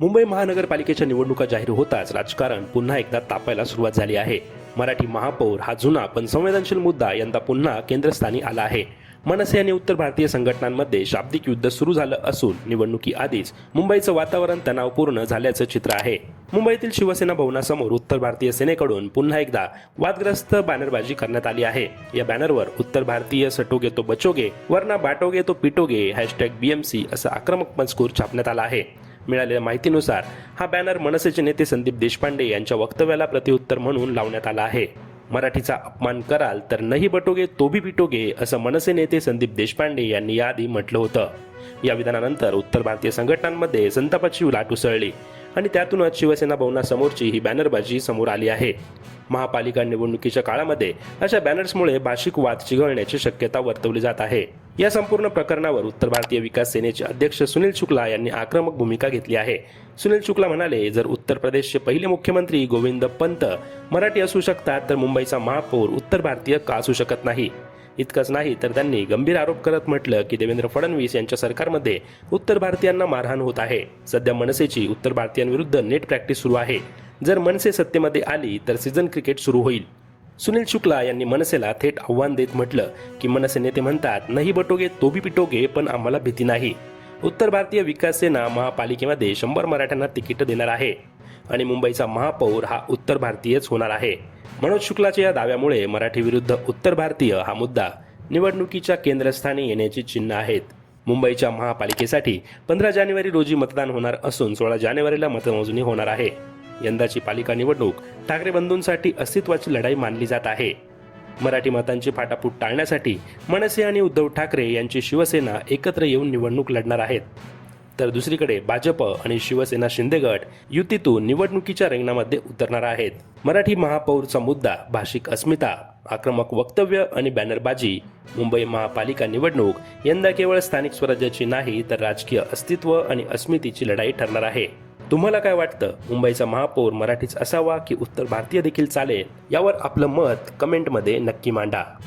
मुंबई महानगरपालिकेच्या निवडणुका जाहीर होताच राजकारण पुन्हा एकदा तापायला सुरुवात झाली आहे। मराठी महापौर हा जुना पण संवेदनशील मुद्दा यंदा पुन्हा केंद्रस्थानी आला आहे। मनसे आणि उत्तर भारतीय संघटनांमध्ये शाब्दिक युद्ध सुरू झालं असून निवडणुकीआधीच मुंबईचं वातावरण तणावपूर्ण झाल्याचं चित्र आहे। मुंबईतील शिवसेना भवनासमोर उत्तर भारतीय सेनेकडून पुन्हा एकदा वादग्रस्त बॅनरबाजी करण्यात आली आहे। या बॅनरवर उत्तर भारतीय सटोगे तो बचोगे, वरना बाटोगे तो पिटोगे, #BMC असा आक्रमक मजकूर छापण्यात आला आहे। मिळालेल्या माहितीनुसार हा बॅनर मनसेचे नेते संदीप देशपांडे यांच्या वक्तव्याला प्रत्युत्तर म्हणून लावण्यात आला आहे। मराठीचा अपमान कराल तर नाही बटोगे तो भी पिटोगे असं मनसे नेते संदीप देशपांडे यांनी याआधी म्हटलं होतं। या विधानानंतर उत्तर भारतीय संघटनांमध्ये संतापाची लाट उसळली आणि त्यातूनच शिवसेना भवनासमोरची ही बॅनरबाजी समोर आली आहे। महापालिका निवडणुकीच्या काळामध्ये अशा बॅनर्समुळे भाषिक वाद चिघळण्याची शक्यता वर्तवली जात आहे। या संपूर्ण प्रकरणावर उत्तर भारतीय विकास सेनेचे अध्यक्ष सुनील शुक्ला यांनी आक्रमक भूमिका घेतली आहे। सुनील शुक्ला म्हणाले, जर उत्तर प्रदेशचे पहिले मुख्यमंत्री गोविंद पंत मराठी असू शकतात तर मुंबईचा महापौर उत्तर भारतीय का असू शकत नाही। इतकंच नाही तर त्यांनी गंभीर आरोप करत म्हटलं की देवेंद्र फडणवीस यांच्या सरकारमध्ये उत्तर भारतीयांना मारहाण होत आहे। सध्या मनसेची उत्तर भारतीयांविरुद्ध नेट प्रॅक्टिस सुरू आहे। जर मनसे सत्तेमध्ये आली तर सीझन क्रिकेट सुरू होईल। सुनील शुक्ला यांनी मनसेला थेट आव्हान देत म्हटलं की मनसे नेते म्हणतात, नाही बटोगे तो भी पिटोगे, पण आम्हाला भीती नाही। उत्तर भारतीय विकास सेना महापालिकेमध्ये 100 मराठ्यांना तिकीट देणार आहे आणि मुंबईचा महापौर हा उत्तर भारतीयच होणार आहे। मनोज शुक्लाच्या या दाव्यामुळे मराठी विरुद्ध उत्तर भारतीय हा मुद्दा निवडणुकीच्या केंद्रस्थानी येण्याची चिन्ह आहेत। मुंबईच्या महापालिकेसाठी 15 जानेवारी रोजी मतदान होणार असून 16 जानेवारीला मतमोजणी होणार आहे। यंदाची पालिका निवडणूक ठाकरे बंधूंसाठी अस्तित्वाची लढाई मानली जात आहे। मराठी मतांची फाटाफूट टाळण्यासाठी मनसे आणि उद्धव ठाकरे यांची शिवसेना एकत्र येऊन निवडणूक लढणार आहेत, तर दुसरीकडे भाजप आणि शिवसेना शिंदे गट युतीतून निवडणुकीच्या रिंगणामध्ये उतरणार आहेत। मराठी महापौरचा मुद्दा, भाषिक अस्मिता, आक्रमक वक्तव्य आणि बॅनरबाजी, मुंबई महापालिका निवडणूक यंदा केवळ स्थानिक स्वराज्याची नाही तर राजकीय अस्तित्व आणि अस्मितेची लढाई ठरणार आहे। तुम्हाला काय वाटतं, मुंबईचा महापौर मराठीच असावा की उत्तर भारतीय देखील चालेल? यावर आपलं मत कमेंटमध्ये नक्की मांडा।